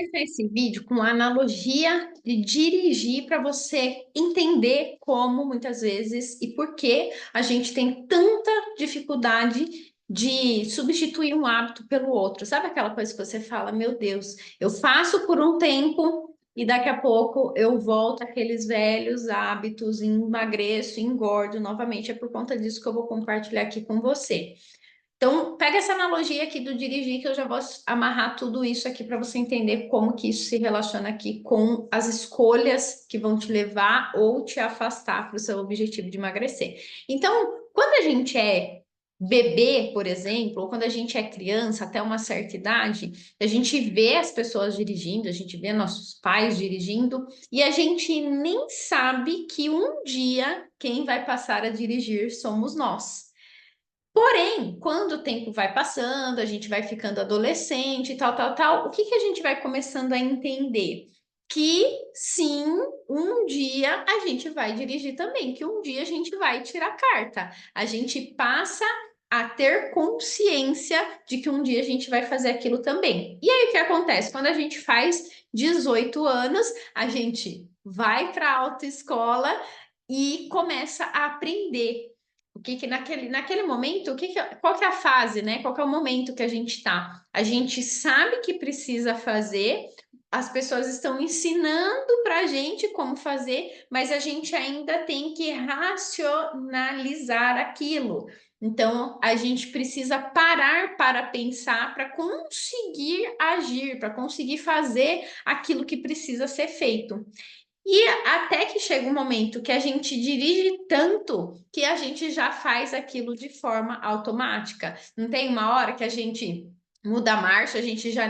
começar esse vídeo com uma analogia de dirigir para você entender como muitas vezes e por que a gente tem tanta dificuldade de substituir um hábito pelo outro. Sabe aquela coisa que você fala, meu Deus, eu faço por um tempo e daqui a pouco eu volto àqueles velhos hábitos, emagreço, engordo novamente. É por conta disso que eu vou compartilhar aqui com você. Então, pega essa analogia aqui do dirigir, que eu já vou amarrar tudo isso aqui para você entender como que isso se relaciona aqui com as escolhas que vão te levar ou te afastar para o seu objetivo de emagrecer. Então, quando a gente é bebê, por exemplo, ou quando a gente é criança até uma certa idade, a gente vê as pessoas dirigindo, a gente vê nossos pais dirigindo, e a gente nem sabe que um dia quem vai passar a dirigir somos nós. Porém, quando o tempo vai passando, a gente vai ficando adolescente, tal, o que que a gente vai começando a entender? Que sim, um dia a gente vai dirigir também, que um dia a gente vai tirar carta. A gente passa a ter consciência de que um dia a gente vai fazer aquilo também. E aí o que acontece? Quando a gente faz 18 anos, a gente vai para a autoescola e começa a aprender o que que naquele momento, qual que é a fase, né? Qual que é o momento que a gente está? A gente sabe que precisa fazer, as pessoas estão ensinando para a gente como fazer, mas a gente ainda tem que racionalizar aquilo. Então, a gente precisa parar para pensar, para conseguir agir, para conseguir fazer aquilo que precisa ser feito. E até que chega um momento que a gente dirige tanto que a gente já faz aquilo de forma automática. Não tem uma hora que a gente muda a marcha, a gente já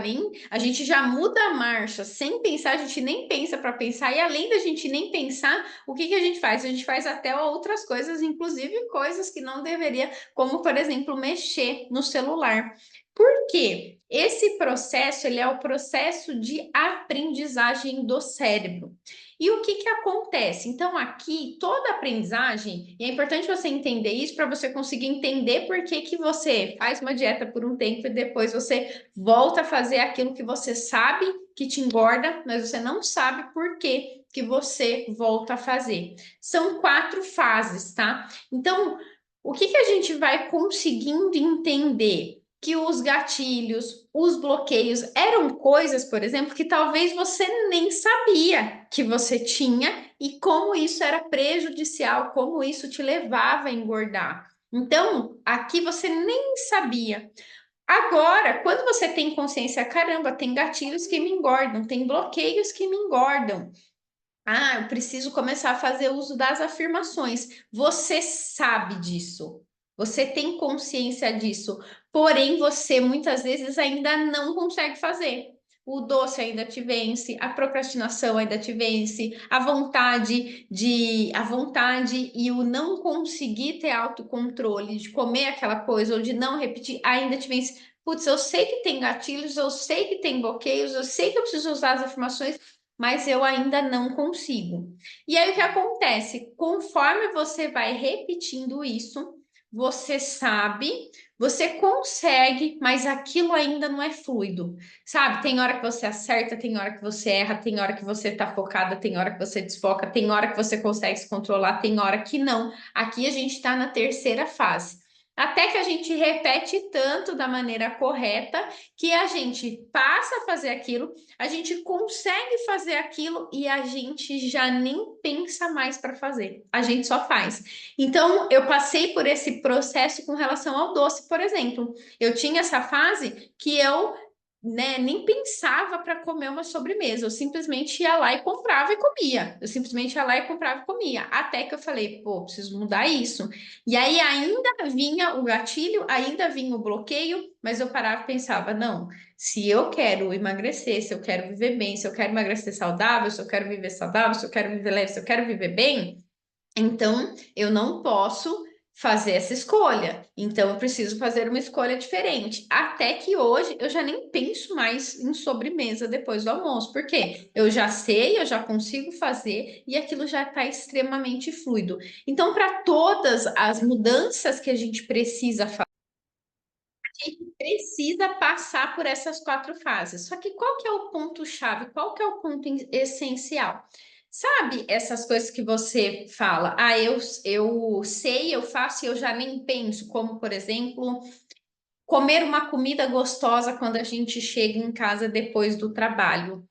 muda a marcha sem pensar, a gente nem pensa para pensar, e além da gente nem pensar, o que que a gente faz? A gente faz até outras coisas, inclusive coisas que não deveria, como por exemplo, mexer no celular. Por quê? Esse processo, ele é o processo de aprendizagem do cérebro. E o que que acontece? Então, aqui, toda aprendizagem, e é importante você entender isso para você conseguir entender por que que você faz uma dieta por um tempo e depois você volta a fazer aquilo que você sabe que te engorda, mas você não sabe por que que você volta a fazer. São 4 fases, tá? Então, o que que a gente vai conseguindo entender? Que os gatilhos, os bloqueios eram coisas, por exemplo, que talvez você nem sabia que você tinha e como isso era prejudicial, como isso te levava a engordar. Então, aqui você nem sabia. Agora, quando você tem consciência, caramba, tem gatilhos que me engordam, tem bloqueios que me engordam. Ah, eu preciso começar a fazer uso das afirmações. Você sabe disso. Você tem consciência disso. Porém, você muitas vezes ainda não consegue fazer. O doce ainda te vence, a procrastinação ainda te vence, a vontade e o não conseguir ter autocontrole de comer aquela coisa ou de não repetir ainda te vence. Putz, eu sei que tem gatilhos, eu sei que tem bloqueios, eu sei que eu preciso usar as afirmações, mas eu ainda não consigo. E aí o que acontece? Conforme você vai repetindo isso, você sabe, você consegue, mas aquilo ainda não é fluido. Sabe? Tem hora que você acerta, tem hora que você erra, tem hora que você tá focada, tem hora que você desfoca, tem hora que você consegue se controlar, tem hora que não. Aqui a gente está na terceira fase. Até que a gente repete tanto da maneira correta que a gente passa a fazer aquilo, a gente consegue fazer aquilo e a gente já nem pensa mais para fazer. A gente só faz. Então, eu passei por esse processo com relação ao doce, por exemplo. Eu tinha essa fase que eu, né, nem pensava para comer uma sobremesa. Eu simplesmente ia lá e comprava e comia. Eu simplesmente ia lá e comprava e comia. Até que eu falei, pô, preciso mudar isso. E aí ainda vinha o gatilho, ainda vinha o bloqueio, mas eu parava e pensava, não, se eu quero emagrecer, se eu quero viver bem, se eu quero emagrecer saudável, se eu quero viver saudável, se eu quero viver leve, se eu quero viver bem, então eu não posso fazer essa escolha. Então eu preciso fazer uma escolha diferente. Até que hoje eu já nem penso mais em sobremesa depois do almoço, porque eu já sei, eu já consigo fazer e aquilo já está extremamente fluido. Então, para todas as mudanças que a gente precisa gente precisa passar por essas 4 fases. Só que qual que é o ponto-chave? Qual que é o ponto essencial? Sabe essas coisas que você fala, eu sei, eu faço e eu já nem penso, como, por exemplo, comer uma comida gostosa quando a gente chega em casa depois do trabalho.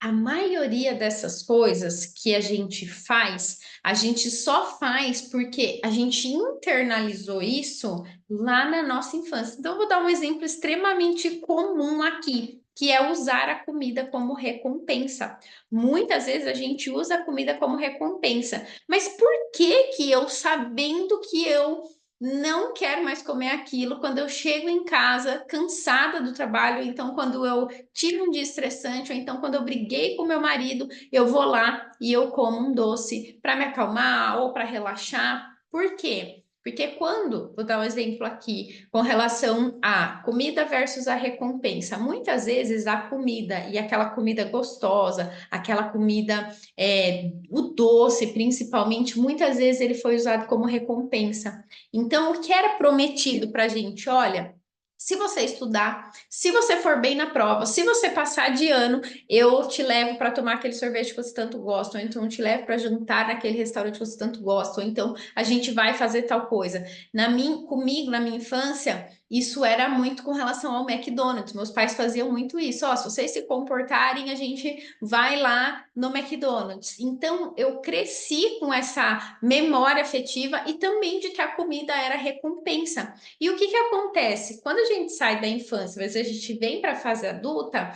A maioria dessas coisas que a gente faz, a gente só faz porque a gente internalizou isso lá na nossa infância. Então, eu vou dar um exemplo extremamente comum aqui, que é usar a comida como recompensa. Muitas vezes a gente usa a comida como recompensa, mas por que que eu, sabendo que eu não quero mais comer aquilo, quando eu chego em casa cansada do trabalho, então quando eu tive um dia estressante, ou então quando eu briguei com meu marido, eu vou lá e eu como um doce para me acalmar ou para relaxar. Por quê? Porque quando, vou dar um exemplo aqui, com relação à comida versus a recompensa, muitas vezes a comida e aquela comida gostosa, aquela comida, o doce principalmente, muitas vezes ele foi usado como recompensa. Então, o que era prometido para a gente? Olha, se você estudar, se você for bem na prova, se você passar de ano, eu te levo para tomar aquele sorvete que você tanto gosta, ou então eu te levo para jantar naquele restaurante que você tanto gosta, ou então a gente vai fazer tal coisa. Comigo, na minha infância, isso era muito com relação ao McDonald's. Meus pais faziam muito isso. Ó, se vocês se comportarem, a gente vai lá no McDonald's. Então, eu cresci com essa memória afetiva e também de que a comida era recompensa. E o que que acontece? Quando a gente sai da infância, às vezes a gente vem para a fase adulta,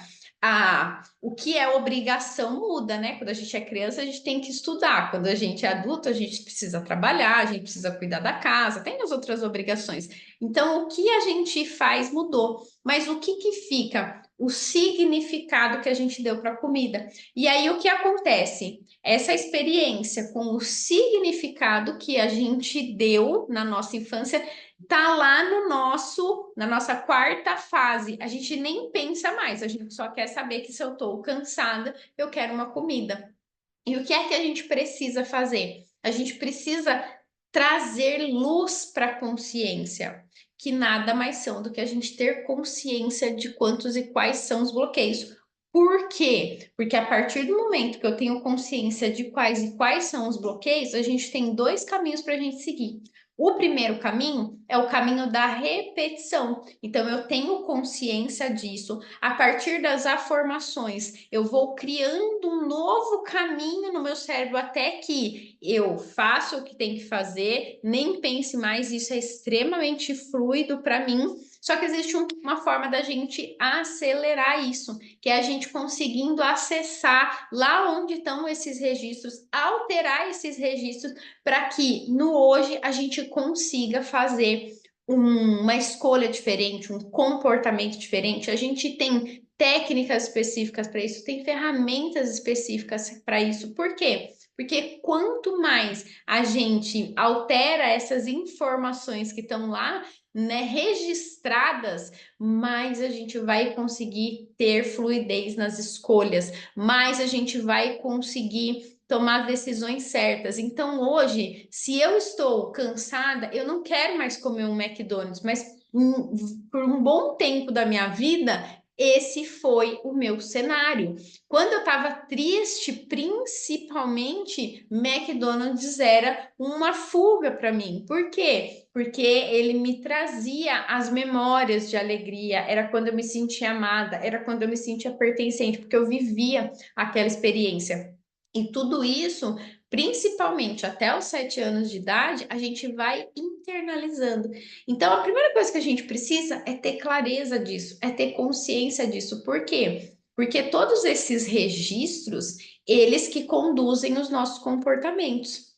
o que é obrigação muda, né? Quando a gente é criança, a gente tem que estudar. Quando a gente é adulto, a gente precisa trabalhar, a gente precisa cuidar da casa, tem as outras obrigações. Então, o que a gente faz mudou. Mas o que que fica? O significado que a gente deu para a comida. E aí, o que acontece? Essa experiência com o significado que a gente deu na nossa infância tá lá no na nossa quarta fase. A gente nem pensa mais, a gente só quer saber que se eu estou cansada, eu quero uma comida. E o que é que a gente precisa fazer? A gente precisa trazer luz para a consciência, que nada mais são do que a gente ter consciência de quantos e quais são os bloqueios. Por quê? Porque a partir do momento que eu tenho consciência de quais e quais são os bloqueios, a gente tem 2 caminhos para a gente seguir. O primeiro caminho é o caminho da repetição. Então, eu tenho consciência disso. A partir das afirmações, eu vou criando um novo caminho no meu cérebro até que eu faça o que tem que fazer, nem pense mais. Isso é extremamente fluido para mim. Só que existe uma forma da gente acelerar isso, que é a gente conseguindo acessar lá onde estão esses registros, alterar esses registros para que no hoje a gente consiga fazer uma escolha diferente, um comportamento diferente. A gente tem técnicas específicas para isso, tem ferramentas específicas para isso. Por quê? Porque quanto mais a gente altera essas informações que estão lá, né, registradas, mais a gente vai conseguir ter fluidez nas escolhas, mais a gente vai conseguir tomar decisões certas. Então, hoje, se eu estou cansada, eu não quero mais comer um McDonald's, mas por um bom tempo da minha vida, esse foi o meu cenário. Quando eu estava triste, principalmente, McDonald's era uma fuga para mim. Por quê? Porque ele me trazia as memórias de alegria, era quando eu me sentia amada, era quando eu me sentia pertencente, porque eu vivia aquela experiência. E tudo isso, principalmente até os 7 anos de idade, a gente vai internalizando. Então, a primeira coisa que a gente precisa é ter clareza disso, é ter consciência disso. Por quê? Porque todos esses registros, eles que conduzem os nossos comportamentos.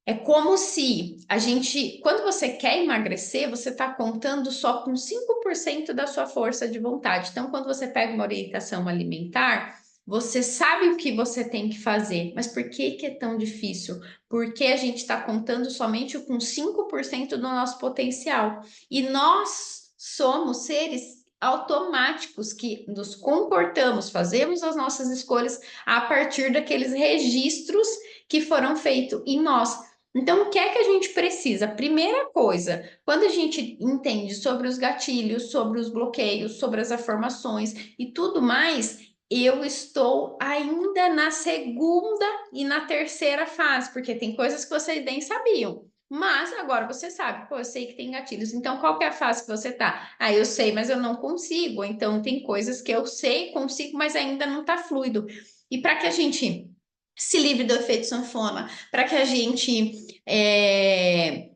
É como se a gente, quando você quer emagrecer, você está contando só com 5% da sua força de vontade. Então, quando você pega uma orientação alimentar, você sabe o que você tem que fazer, mas por que que é tão difícil? Porque a gente está contando somente com 5% do nosso potencial. E nós somos seres automáticos que nos comportamos, fazemos as nossas escolhas a partir daqueles registros que foram feitos em nós. Então, o que é que a gente precisa? Primeira coisa, quando a gente entende sobre os gatilhos, sobre os bloqueios, sobre as afirmações e tudo mais, eu estou ainda na segunda e na terceira fase, porque tem coisas que vocês nem sabiam. Mas agora você sabe, pô, eu sei que tem gatilhos. Então, qual que é a fase que você tá? Ah, eu sei, mas eu não consigo. Então, tem coisas que eu sei, consigo, mas ainda não tá fluido. E para que a gente se livre do efeito sanfona, para que a gente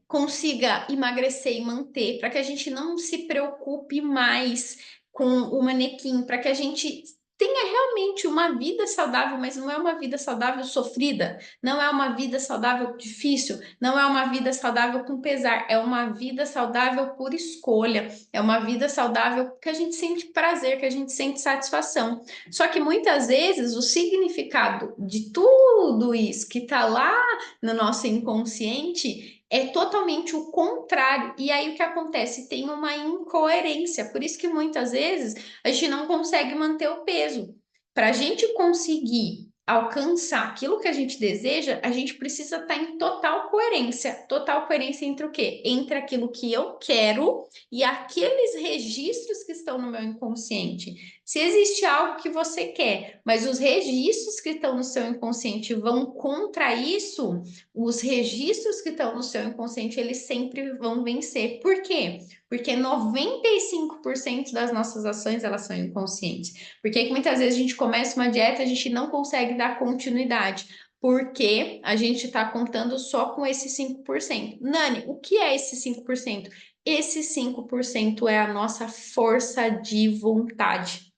consiga emagrecer e manter, para que a gente não se preocupe mais com o manequim, para que a gente tenha realmente uma vida saudável, mas não é uma vida saudável sofrida, não é uma vida saudável difícil, não é uma vida saudável com pesar, é uma vida saudável por escolha, é uma vida saudável que a gente sente prazer, que a gente sente satisfação. Só que muitas vezes o significado de tudo isso que está lá no nosso inconsciente é totalmente o contrário. E aí o que acontece? Tem uma incoerência. Por isso que muitas vezes a gente não consegue manter o peso. Para a gente conseguir alcançar aquilo que a gente deseja, a gente precisa estar em total coerência. Total coerência entre o quê? Entre aquilo que eu quero e aqueles registros que estão no meu inconsciente. Se existe algo que você quer, mas os registros que estão no seu inconsciente vão contra isso, os registros que estão no seu inconsciente, eles sempre vão vencer. Por quê? Porque 95% das nossas ações, elas são inconscientes. Por que muitas vezes a gente começa uma dieta, a gente não consegue dar continuidade? Porque a gente está contando só com esse 5%. Nani, o que é esse 5%? Esse 5% é a nossa força de vontade.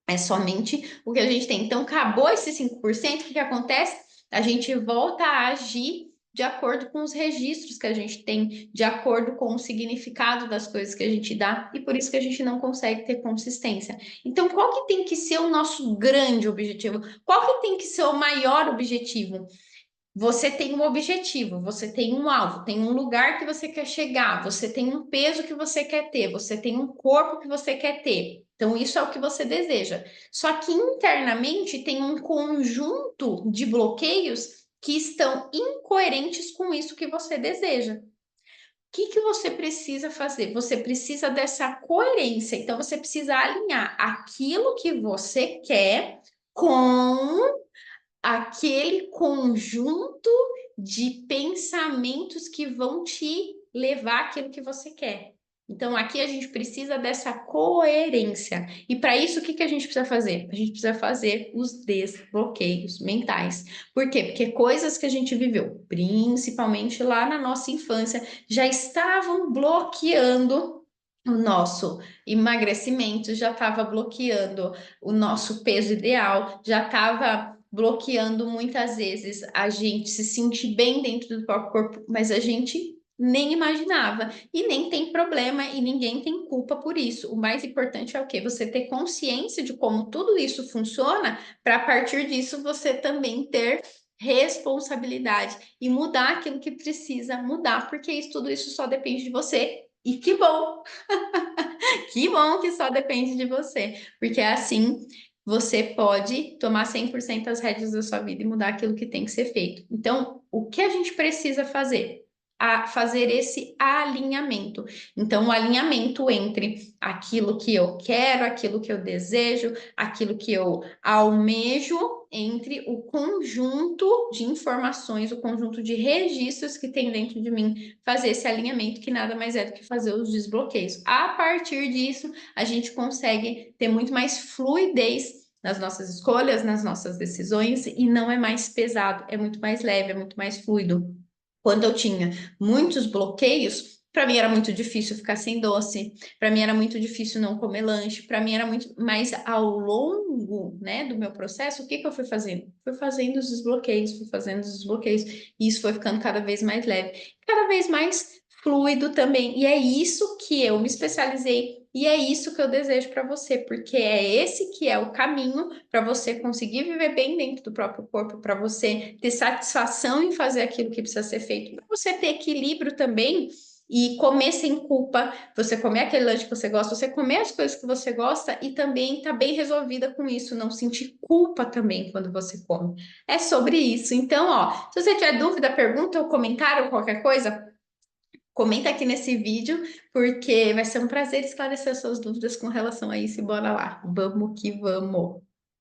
É somente o que a gente tem. Então, acabou esse 5%, o que que acontece? A gente volta a agir de acordo com os registros que a gente tem, de acordo com o significado das coisas que a gente dá, e por isso que a gente não consegue ter consistência. Então, qual que tem que ser o nosso grande objetivo? Qual que tem que ser o maior objetivo? Você tem um objetivo, você tem um alvo, tem um lugar que você quer chegar, você tem um peso que você quer ter, você tem um corpo que você quer ter. Então, isso é o que você deseja. Só que internamente tem um conjunto de bloqueios que estão incoerentes com isso que você deseja. O que que você precisa fazer? Você precisa dessa coerência. Então, você precisa alinhar aquilo que você quer com aquele conjunto de pensamentos que vão te levar àquilo que você quer. Então, aqui a gente precisa dessa coerência. E para isso, o que que a gente precisa fazer? A gente precisa fazer os desbloqueios mentais. Por quê? Porque coisas que a gente viveu, principalmente lá na nossa infância, já estavam bloqueando o nosso emagrecimento, já estava bloqueando o nosso peso ideal, já estava bloqueando muitas vezes a gente se sentir bem dentro do próprio corpo, mas a gente nem imaginava. E nem tem problema e ninguém tem culpa por isso. O mais importante é o quê? Você ter consciência de como tudo isso funciona, para a partir disso você também ter responsabilidade e mudar aquilo que precisa mudar, porque isso, tudo isso só depende de você. E que bom! Que bom que só depende de você, porque é assim você pode tomar 100% as rédeas da sua vida e mudar aquilo que tem que ser feito. Então, o que a gente precisa fazer? Fazer esse alinhamento. Então, o alinhamento entre aquilo que eu quero, aquilo que eu desejo, aquilo que eu almejo, entre o conjunto de informações, o conjunto de registros que tem dentro de mim, fazer esse alinhamento, que nada mais é do que fazer os desbloqueios. A partir disso, a gente consegue ter muito mais fluidez nas nossas escolhas, nas nossas decisões, e não é mais pesado, é muito mais leve, é muito mais fluido. Quando eu tinha muitos bloqueios, para mim era muito difícil ficar sem doce, para mim era muito difícil não comer lanche, para mim era muito, mas ao longo, né, do meu processo, o que que eu fui fazendo? Fui fazendo os desbloqueios, fui fazendo os desbloqueios, e isso foi ficando cada vez mais leve, cada vez mais fluido também. E é isso que eu me especializei e é isso que eu desejo para você, porque é esse que é o caminho para você conseguir viver bem dentro do próprio corpo, para você ter satisfação em fazer aquilo que precisa ser feito, para você ter equilíbrio também e comer sem culpa, você comer aquele lanche que você gosta, você comer as coisas que você gosta e também tá bem resolvida com isso, não sentir culpa também quando você come. É sobre isso. Então, ó, se você tiver dúvida, pergunta ou comentário, qualquer coisa, comenta aqui nesse vídeo, porque vai ser um prazer esclarecer suas dúvidas com relação a isso. E bora lá, vamos que vamos!